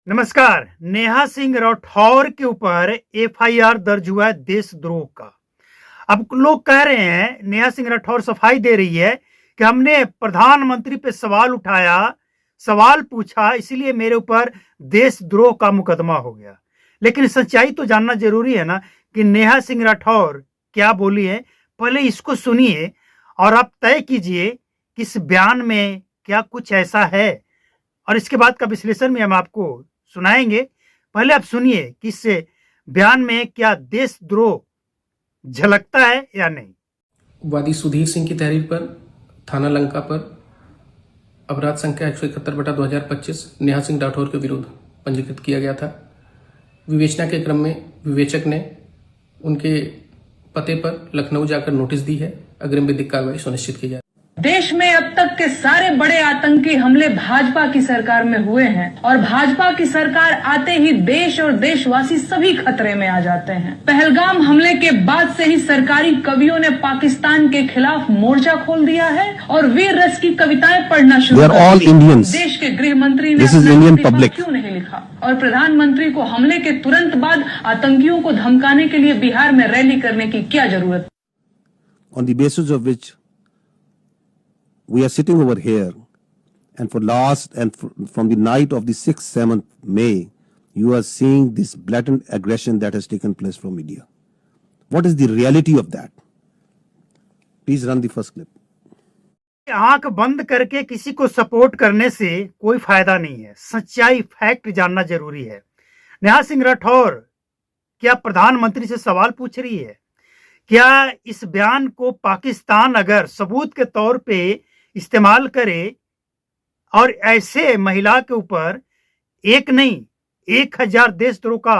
नमस्कार। नेहा सिंह राठौर के ऊपर एफआईआर दर्ज हुआ है देशद्रोह का। अब लोग कह रहे हैं, नेहा सिंह राठौर सफाई दे रही है कि हमने प्रधानमंत्री पे सवाल उठाया, सवाल पूछा, इसलिए मेरे ऊपर देशद्रोह का मुकदमा हो गया। लेकिन सच्चाई तो जानना जरूरी है ना कि नेहा सिंह राठौर क्या बोली है। पहले इसको सुनिए और आप तय कीजिए कि इस बयान में क्या कुछ ऐसा है, और इसके बाद का विश्लेषण में हम आपको सुनाएंगे। पहले आप सुनिए कि इस बयान में क्या देशद्रोह झलकता है या नहीं। वादी सुधीर सिंह की तहरीर पर थाना लंका पर अपराध संख्या 171/2025 नेहा सिंह राठौर के विरुद्ध पंजीकृत किया गया था। विवेचना के क्रम में विवेचक ने उनके पते पर लखनऊ जाकर नोटिस दी है। अग्रिम विधिक कार्रवाई सुनिश्चित की जाए। देश में अब तक के सारे बड़े आतंकी हमले भाजपा की सरकार में हुए हैं और भाजपा की सरकार आते ही देश और देशवासी सभी खतरे में आ जाते हैं। पहलगाम हमले के बाद से ही सरकारी कवियों ने पाकिस्तान के खिलाफ मोर्चा खोल दिया है और वीर रस की कविताएं पढ़ना शुरू कर दी। देश के गृह मंत्री ने क्यों नहीं लिखा और प्रधानमंत्री को हमले के तुरंत बाद आतंकियों को धमकाने के लिए बिहार में रैली करने की क्या जरूरत। On the basis of which we are sitting over here, and from the night of the 6th 7th May, you are seeing this blatant aggression that has taken place from India. What is the reality of that? Please run the first clip. आंख बंद करके किसी को support करने से कोई फायदा नहीं है। सच्चाई, फैक्ट जानना जरूरी है। नेहा सिंह राठौर क्या प्रधानमंत्री से सवाल पूछ रही है? क्या इस बयान को पाकिस्तान अगर सबूत के तौर पे इस्तेमाल करे और ऐसे महिला के ऊपर एक नहीं 1000 देशद्रोह का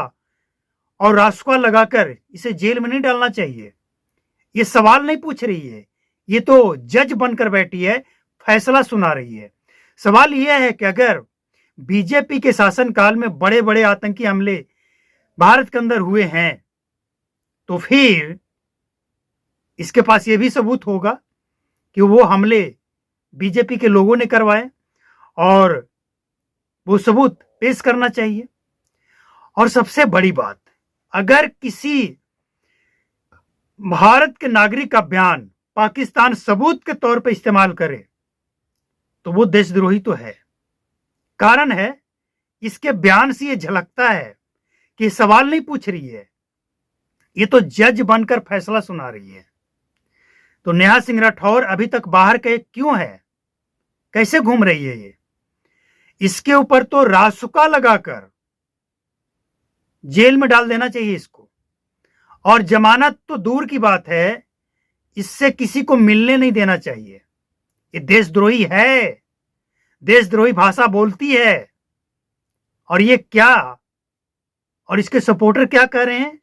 और रासुका लगाकर इसे जेल में नहीं डालना चाहिए? ये सवाल नहीं पूछ रही है, ये तो जज बनकर बैठी है, फैसला सुना रही है। सवाल यह है कि अगर बीजेपी के शासनकाल में बड़े बड़े आतंकी हमले भारत के अंदर हुए हैं तो फिर इसके पास यह भी सबूत होगा कि वो हमले बीजेपी के लोगों ने करवाए और वो सबूत पेश करना चाहिए। और सबसे बड़ी बात, अगर किसी भारत के नागरिक का बयान पाकिस्तान सबूत के तौर पर इस्तेमाल करे तो वो देशद्रोही तो है। कारण है इसके बयान से ये झलकता है कि सवाल नहीं पूछ रही है, ये तो जज बनकर फैसला सुना रही है। तो नेहा सिंह राठौर अभी तक बाहर के क्यों है, कैसे घूम रही है ये? इसके ऊपर तो रासुका लगाकर जेल में डाल देना चाहिए इसको, और जमानत तो दूर की बात है, इससे किसी को मिलने नहीं देना चाहिए। ये देशद्रोही है, देशद्रोही भाषा बोलती है। और ये क्या, और इसके सपोर्टर क्या कह रहे हैं?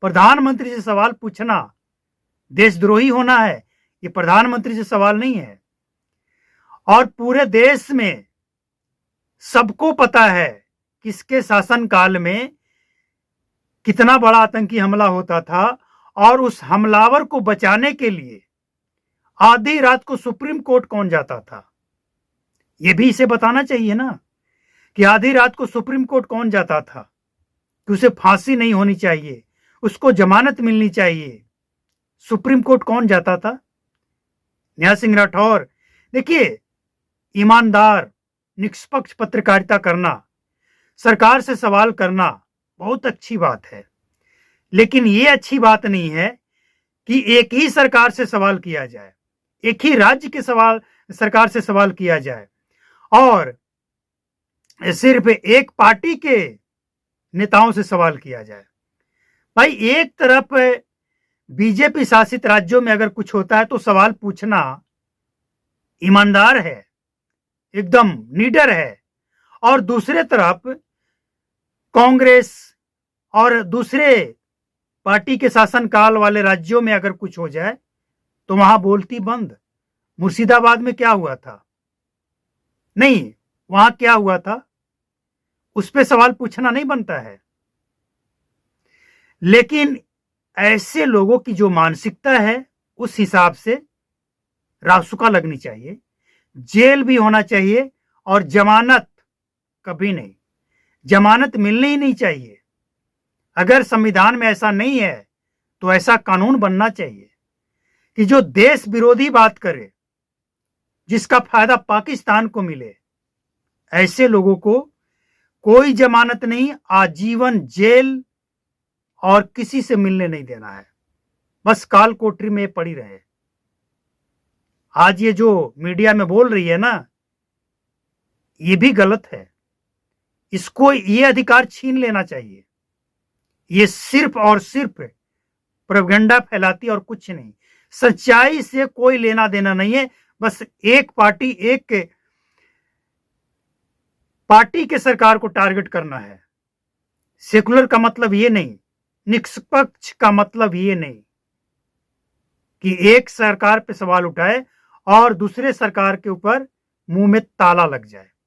प्रधानमंत्री से सवाल पूछना देशद्रोही होना है, ये प्रधानमंत्री से सवाल नहीं है। और पूरे देश में सबको पता है किसके शासनकाल में कितना बड़ा आतंकी हमला होता था, और उस हमलावर को बचाने के लिए आधी रात को सुप्रीम कोर्ट कौन जाता था। यह भी इसे बताना चाहिए ना कि आधी रात को सुप्रीम कोर्ट कौन जाता था, कि उसे फांसी नहीं होनी चाहिए, उसको जमानत मिलनी चाहिए। सुप्रीम कोर्ट कौन जाता था? नेहा सिंह राठौर। देखिए, ईमानदार निष्पक्ष पत्रकारिता करना, सरकार से सवाल करना बहुत अच्छी बात है, लेकिन यह अच्छी बात नहीं है कि एक ही सरकार से सवाल किया जाए, एक ही राज्य के सरकार से सवाल किया जाए, और सिर्फ एक पार्टी के नेताओं से सवाल किया जाए। भाई, एक तरफ बीजेपी शासित राज्यों में अगर कुछ होता है तो सवाल पूछना ईमानदार है, एकदम लीडर है, और दूसरे तरफ कांग्रेस और दूसरे पार्टी के शासनकाल वाले राज्यों में अगर कुछ हो जाए तो वहां बोलती बंद। मुर्शिदाबाद में क्या हुआ था? नहीं, वहां क्या हुआ था उस पर सवाल पूछना नहीं बनता है। लेकिन ऐसे लोगों की जो मानसिकता है उस हिसाब से रासुका लगनी चाहिए, जेल भी होना चाहिए, और जमानत कभी नहीं। जमानत मिलनी ही नहीं चाहिए। अगर संविधान में ऐसा नहीं है तो ऐसा कानून बनना चाहिए कि जो देश विरोधी बात करे, जिसका फायदा पाकिस्तान को मिले, ऐसे लोगों को कोई जमानत नहीं, आजीवन जेल और किसी से मिलने नहीं देना है, बस काल कोठरी में पड़ी रहे। आज ये जो मीडिया में बोल रही है ना, ये भी गलत है। इसको ये अधिकार छीन लेना चाहिए। ये सिर्फ और सिर्फ प्रोपेगेंडा फैलाती और कुछ नहीं। सच्चाई से कोई लेना देना नहीं है। बस एक पार्टी के सरकार को टारगेट करना है। सेकुलर का मतलब ये नहीं, निष्पक्ष का मतलब ये नहीं कि एक सरकार पे सवाल उठाए और दूसरे सरकार के ऊपर मुंह में ताला लग जाए।